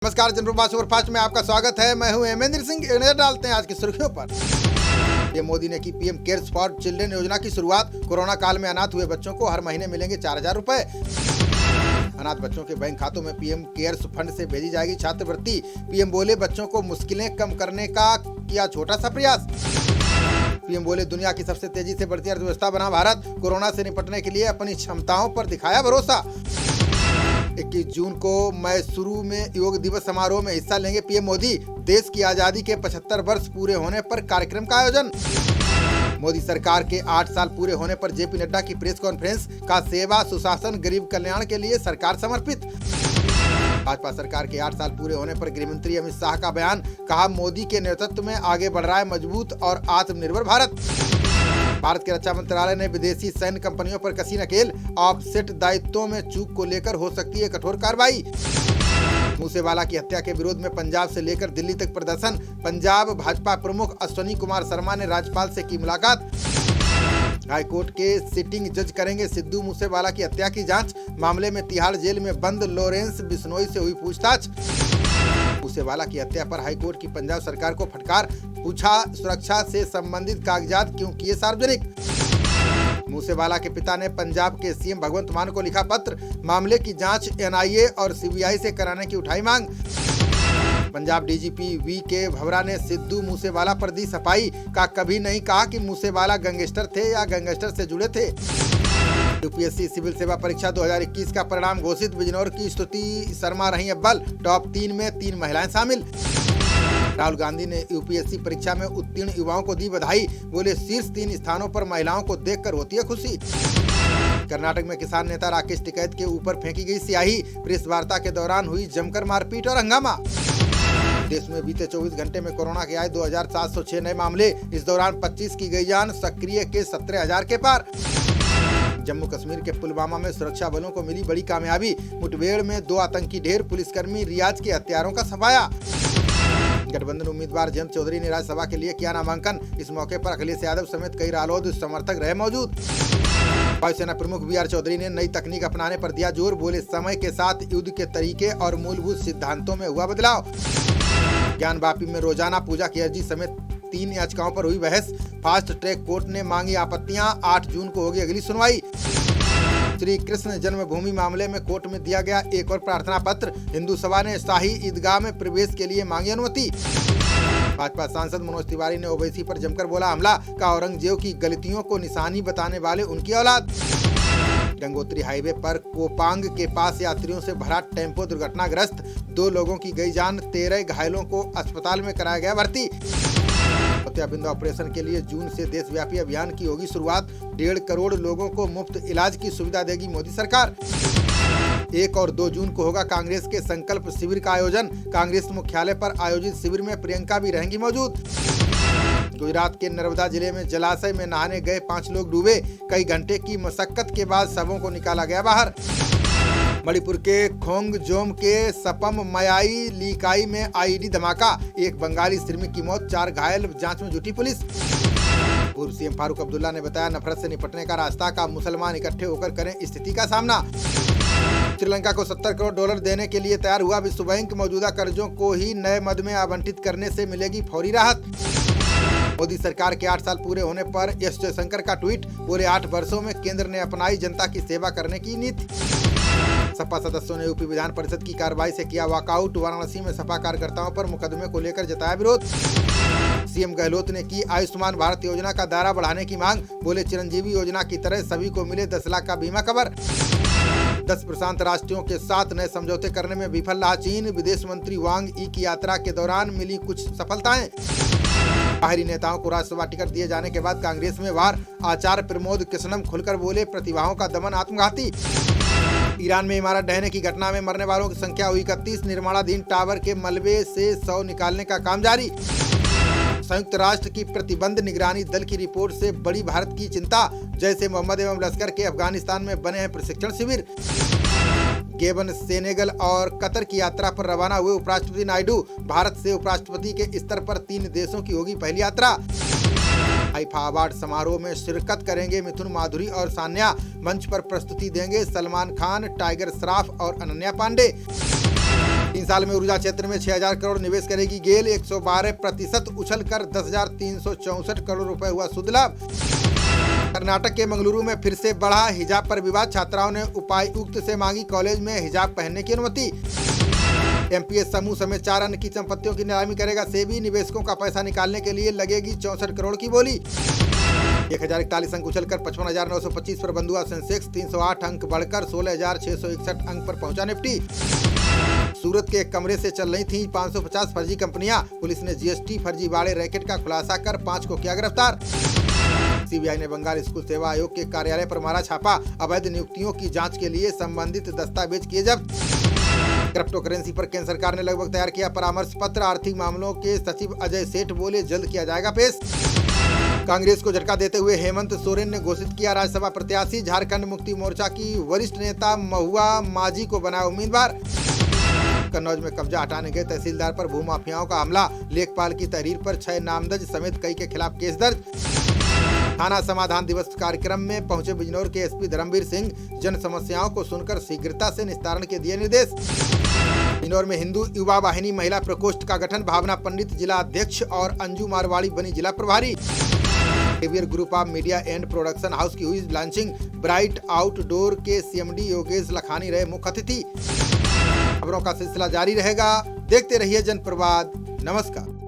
नमस्कार, जनप्रवास सुपरफास्ट में आपका स्वागत है। मैं हूं हेमेंद्र सिंह। नजर डालते हैं आज की सुर्खियों पर। पीएम मोदी ने की पीएम केयर्स फॉर चिल्ड्रन योजना की शुरुआत। कोरोना काल में अनाथ हुए बच्चों को हर महीने मिलेंगे 4,000 रुपए। अनाथ बच्चों के बैंक खातों में पीएम केयर्स फंड से भेजी जाएगी छात्रवृत्ति। पीएम बोले बच्चों को मुश्किलें कम करने का किया छोटा सा प्रयास। पीएम बोले दुनिया की सबसे तेजी से बढ़ती अर्थव्यवस्था बना भारत। कोरोना से निपटने के लिए अपनी क्षमताओं पर दिखाया भरोसा। 21 जून को मैसूरू में योग दिवस समारोह में हिस्सा लेंगे पीएम मोदी। देश की आजादी के 75 वर्ष पूरे होने पर कार्यक्रम का आयोजन। मोदी सरकार के 8 साल पूरे होने पर जेपी नड्डा की प्रेस कॉन्फ्रेंस। का सेवा सुशासन गरीब कल्याण के लिए सरकार समर्पित। भाजपा सरकार के 8 साल पूरे होने पर गृहमंत्री अमित शाह का बयान। कहा मोदी के नेतृत्व में आगे बढ़ रहा है मजबूत और आत्मनिर्भर भारत। भारत के रक्षा मंत्रालय ने विदेशी सैन्य कंपनियों पर कसी नकेल। ऑफसेट दायित्वों में चूक को लेकर हो सकती है कठोर कार्रवाई। मूसेवाला की हत्या के विरोध में पंजाब से लेकर दिल्ली तक प्रदर्शन। पंजाब भाजपा प्रमुख अश्विनी कुमार शर्मा ने राज्यपाल से की मुलाकात। हाईकोर्ट के सिटिंग जज करेंगे सिद्धू मूसेवाला की हत्या की जांच। मामले में तिहाड़ जेल में बंद लॉरेंस बिश्नोई से हुई पूछताछ। मूसेवाला की हत्या पर हाईकोर्ट की पंजाब सरकार को फटकार। पूछा सुरक्षा से संबंधित कागजात क्यों किए सार्वजनिक। मूसेवाला के पिता ने पंजाब के सीएम भगवंत मान को लिखा पत्र। मामले की जांच एनआईए और सीबीआई से कराने की उठाई मांग। पंजाब डीजीपी वी के भवरा ने सिद्धू मूसेवाला पर दी सफाई। का कभी नहीं कहा कि मूसेवाला गैंगस्टर थे या गैंगस्टर से जुड़े थे। यूपीएससी सिविल सेवा परीक्षा 2021 का परिणाम घोषित। बिजनौर की स्तुति शर्मा रही अव्वल। टॉप 3 में 3 महिलाएं शामिल। राहुल गांधी ने यूपीएससी परीक्षा में उत्तीर्ण युवाओं को दी बधाई। बोले शीर्ष 3 स्थानों पर महिलाओं को देखकर होती है खुशी। कर्नाटक में किसान नेता राकेश टिकैत के ऊपर फेंकी गई स्याही। प्रेस वार्ता के दौरान हुई जमकर मारपीट और हंगामा। देश में बीते 24 घंटे में कोरोना के आए 2,706 नए मामले। इस दौरान 25 की गई जान। सक्रिय के 17,000 के पार। जम्मू कश्मीर के पुलवामा में सुरक्षा बलों को मिली बड़ी कामयाबी। मुठभेड़ में 2 आतंकी ढेर। पुलिसकर्मी रियाज के हत्यारों का सफाया। गठबंधन उम्मीदवार जयंत चौधरी ने राज्यसभा के लिए किया नामांकन। इस मौके पर अखिलेश यादव समेत कई रालोद समर्थक रहे मौजूद। वायुसेना प्रमुख बीआर चौधरी ने नई तकनीक अपनाने पर दिया जोर। बोले समय के साथ युद्ध के तरीके और मूलभूत सिद्धांतों में हुआ बदलाव। ज्ञानवापी में रोजाना पूजा की अर्जी समेत 3 याचिकाओं पर हुई बहस। फास्ट ट्रैक कोर्ट ने मांगी आपत्तियां। 8 जून को होगी अगली सुनवाई। श्री कृष्ण जन्मभूमि मामले में कोर्ट में दिया गया एक और प्रार्थना पत्र। हिंदू सभा ने शाही ईदगाह में प्रवेश के लिए मांगी अनुमति। भाजपा सांसद मनोज तिवारी ने ओवैसी पर जमकर बोला हमला। का औरंगजेब की गलतियों को निशानी बताने वाले उनकी औलाद। गंगोत्री हाईवे पर कोपांग के पास यात्रियों से भरा टेम्पो दुर्घटनाग्रस्त। 2 लोगों की गई जान। 13 घायलों को अस्पताल में कराया गया भर्ती। मोतियाबिंद ऑपरेशन के लिए जून से देशव्यापी अभियान की होगी शुरुआत। 1.5 करोड़ लोगों को मुफ्त इलाज की सुविधा देगी मोदी सरकार। 1 और 2 जून को होगा कांग्रेस के संकल्प शिविर का आयोजन। कांग्रेस मुख्यालय पर आयोजित शिविर में प्रियंका भी रहेंगी मौजूद। गुजरात के नर्मदा जिले में जलाशय में नहाने गए 5 लोग डूबे। कई घंटे की मशक्कत के बाद शवों को निकाला गया बाहर। मणिपुर के खोंगजोम के सपम मयाई लीकाई में आईईडी धमाका। 1 बंगाली श्रमिक की मौत, 4 घायल। जांच में जुटी पुलिस। पूर्व सीएम फारूक अब्दुल्ला ने बताया नफरत से निपटने का रास्ता। का मुसलमान इकट्ठे होकर करें स्थिति का सामना। श्रीलंका को $70 करोड़ देने के लिए तैयार हुआ विश्व बैंक। मौजूदा कर्जों को ही नए मद में आवंटित करने से मिलेगी फौरी राहत। मोदी सरकार के 8 साल पूरे होने पर एस जयशंकर का ट्वीट। बोले 8 वर्षों में केंद्र ने अपनाई जनता की सेवा करने की नीति। सपा सदस्यों ने यूपी विधान परिषद की कार्रवाई से किया वॉकआउट। वाराणसी में सपा कार्यकर्ताओं पर मुकदमे को लेकर जताया विरोध। सीएम गहलोत ने की आयुष्मान भारत योजना का दायरा बढ़ाने की मांग। बोले चिरंजीवी योजना की तरह सभी को मिले 10 लाख का बीमा कवर। 10 प्रशांत राष्ट्रों के साथ नए समझौते करने में विफल रहा चीन। विदेश मंत्री वांग ई की यात्रा के दौरान मिली कुछ सफलताएं। बाहरी नेताओं को राज्यसभा टिकट दिए जाने के बाद कांग्रेस में वार। आचार्य प्रमोद कृष्णम खुलकर बोले प्रतिभाओं का दमन आत्मघाती। ईरान में इमारत ढहने की घटना में मरने वालों की संख्या हुई 31। निर्माणाधीन टावर के मलबे से 100 निकालने का काम जारी। संयुक्त राष्ट्र की प्रतिबंध निगरानी दल की रिपोर्ट से बड़ी भारत की चिंता। जैसे मोहम्मद एवं लश्कर के अफगानिस्तान में बने हैं प्रशिक्षण शिविर। गेबन, सेनेगल और कतर की यात्रा पर रवाना हुए उपराष्ट्रपति नायडू। भारत से उपराष्ट्रपति के स्तर पर 3 देशों की होगी पहली यात्रा। आईफा अवार्ड समारोह में शिरकत करेंगे मिथुन माधुरी और सान्या। मंच पर प्रस्तुति देंगे सलमान खान, टाइगर श्रॉफ और अनन्या पांडे। 3 साल में ऊर्जा क्षेत्र में 6,000 करोड़ निवेश करेगी गेल। 112% उछलकर 10,364 करोड़ रुपए हुआ शुद्ध लाभ। कर्नाटक के मंगलुरु में फिर से बढ़ा हिजाब पर विवाद। छात्राओं ने उपायुक्त से मांगी कॉलेज में हिजाब पहनने की अनुमति। एमपीएस समूह समेत 4 अन्य की संपत्तियों की नीलामी करेगा सेबी। निवेशकों का पैसा निकालने के लिए लगेगी 64 करोड़ की बोली। 1041 अंक उछलकर 55,925 पर बंद हुआ सेंसेक्स। 308 अंक बढ़कर 16,661 अंक पर पहुंचा निफ्टी। सूरत के एक कमरे से चल रही थी 550 फर्जी कंपनियां। पुलिस ने जीएसटी फर्जीवाड़े रैकेट का खुलासा कर 5 को किया गिरफ्तार। सीबीआई ने बंगाल स्कूल सेवा आयोग के कार्यालय पर मारा छापा। अवैध नियुक्तियों की जांच के लिए संबंधित दस्तावेज किए जब्त। क्रिप्टो करेंसी पर केंद्र सरकार ने लगभग तैयार किया परामर्श पत्र। आर्थिक मामलों के सचिव अजय सेठ बोले जल्द किया जाएगा पेश। कांग्रेस को झटका देते हुए हेमंत सोरेन ने घोषित किया राज्यसभा प्रत्याशी। झारखंड मुक्ति मोर्चा की वरिष्ठ नेता महुआ माझी को बनाया उम्मीदवार। कन्नौज में कब्जा हटाने गए तहसीलदार पर भूमाफियाओं का हमला। लेखपाल की तहरीर पर 6 नामजद समेत कई के खिलाफ केस दर्ज। थाना समाधान दिवस कार्यक्रम में पहुंचे बिजनौर के एसपी धर्मवीर सिंह। जन समस्याओं को सुनकर शीघ्रता से निस्तारण के दिए निर्देश। बिजनौर में हिंदू युवा वाहिनी महिला प्रकोष्ठ का गठन। भावना पंडित जिला अध्यक्ष और अंजू मारवाड़ी बनी जिला प्रभारी। Avier group of media and production house की हुई लॉन्चिंग। ब्राइट आउटडोर के सीएमडी योगेश लखानी रहे मुख्य अतिथि। खबरों का सिलसिला जारी रहेगा, देखते रहिए जनप्रवाद। नमस्कार।